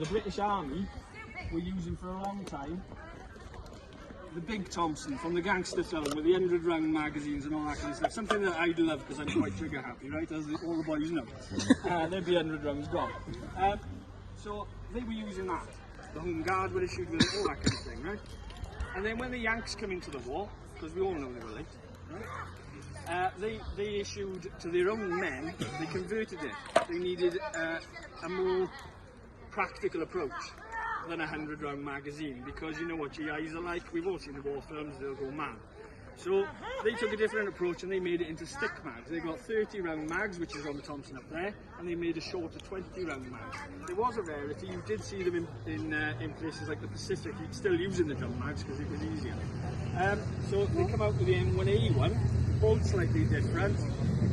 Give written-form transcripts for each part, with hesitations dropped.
The British Army were using for a long time the big Thompson from the gangster film with the 100 round magazines and all that kind of stuff. Something that I do love because I'm quite trigger happy, right? As all the boys know. There'd be 100 rounds gone. So they were using that. The Home Guard were issued with it, all that kind of thing, right? And then when the Yanks come into the war, because we all know they were late, right? They issued to their own men, they converted it. They needed a more practical approach than a 100 round magazine, because you know what GIs are like, we've all seen the war films, they'll go mad. So they took a different approach and they made it into stick mags. They got 30 round mags, which is on the Thompson up there, and they made a shorter 20 round mag. It was a rarity, you did see them in places like the Pacific, still using the drum mags because it was easier. So they come out with the M1A one, bolt slightly different,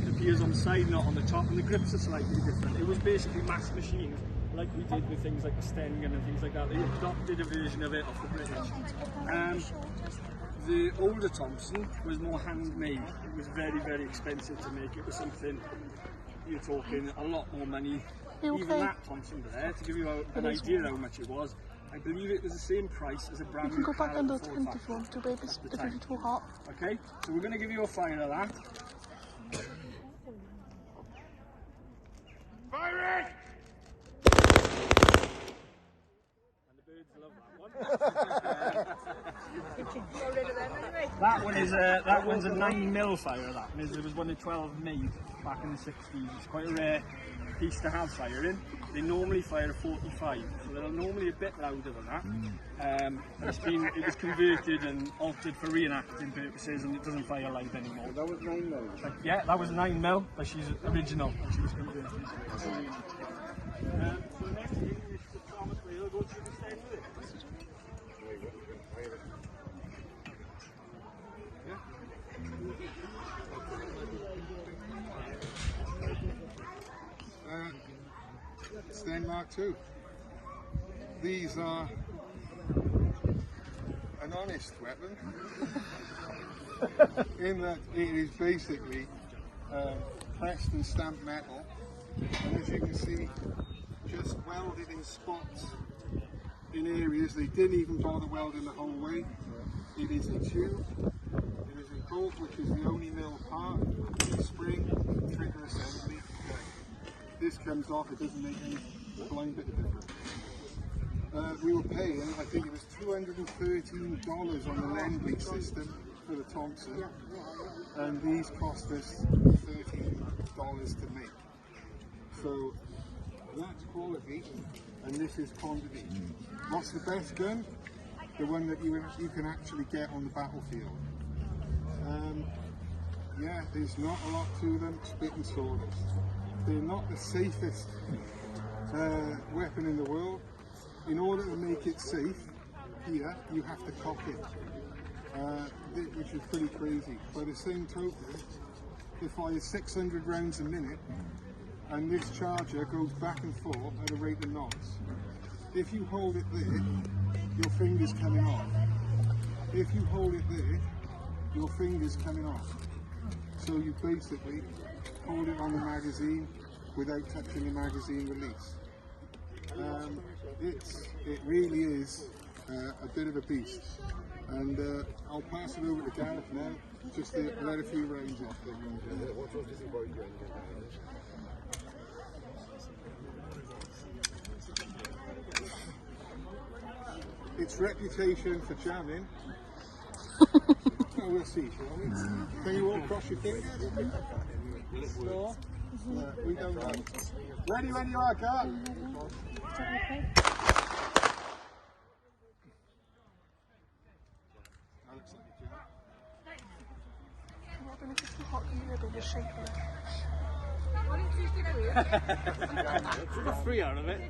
it appears on the side, not on the top, and the grips are slightly different. It was basically mass machined, like we did with things like the Sten gun and things like that. They adopted a version of it off the British. The older Thompson was more handmade. It was very, very expensive to make. It was something, you're talking a lot more money. Even that Thompson there, to give you an idea how much it was, I believe it was the same price as a brand new car. You can go back under 10 if you want to, babe, if it's too hot. Okay, so we're going to give you a fire of that. Fire it! That one's a 9mm fire. There was one in 12 made back in the 60s. It's quite a rare piece to have firing. They normally fire a 45, so they're normally a bit louder than that. It was converted and altered for reenacting purposes, and it doesn't fire live anymore. That was 9mm. Yeah, that was 9mm, but she's original. And she was converted. So the next thing is the Thomas wheel. Go through the stairs with it. Sten Mark II. These are an honest weapon in that it is basically pressed and stamped metal, and as you can see, just welded in spots in areas they didn't even bother welding the whole way. It is a tube, it is a bolt, which is the only mill part, a spring, trigger assembly. This comes off, it doesn't make any blind bit of difference. We were paying, I think it was $213 on the Lend-Lease system for the Thompson, and these cost us $13 to make. So that's quality, and this is quantity. What's the best gun? The one that you can actually get on the battlefield. Yeah, there's not a lot to them, spit and sawdust. They're not the safest weapon in the world. In order to make it safe, here, you have to cock it, which is pretty crazy. By the same token, it fires 600 rounds a minute, and this charger goes back and forth at a rate of knots. If you hold it there, your finger's coming off. If you hold it there, your finger's coming off. So you basically hold it on the magazine without touching the magazine release. It really is a bit of a beast, and I'll pass it over to Gareth now just to let a few rounds off. Its reputation for jamming. We'll see, shall we? Can you all cross your fingers? No? We don't know. Ready when you are, Carl. Took a free out of it.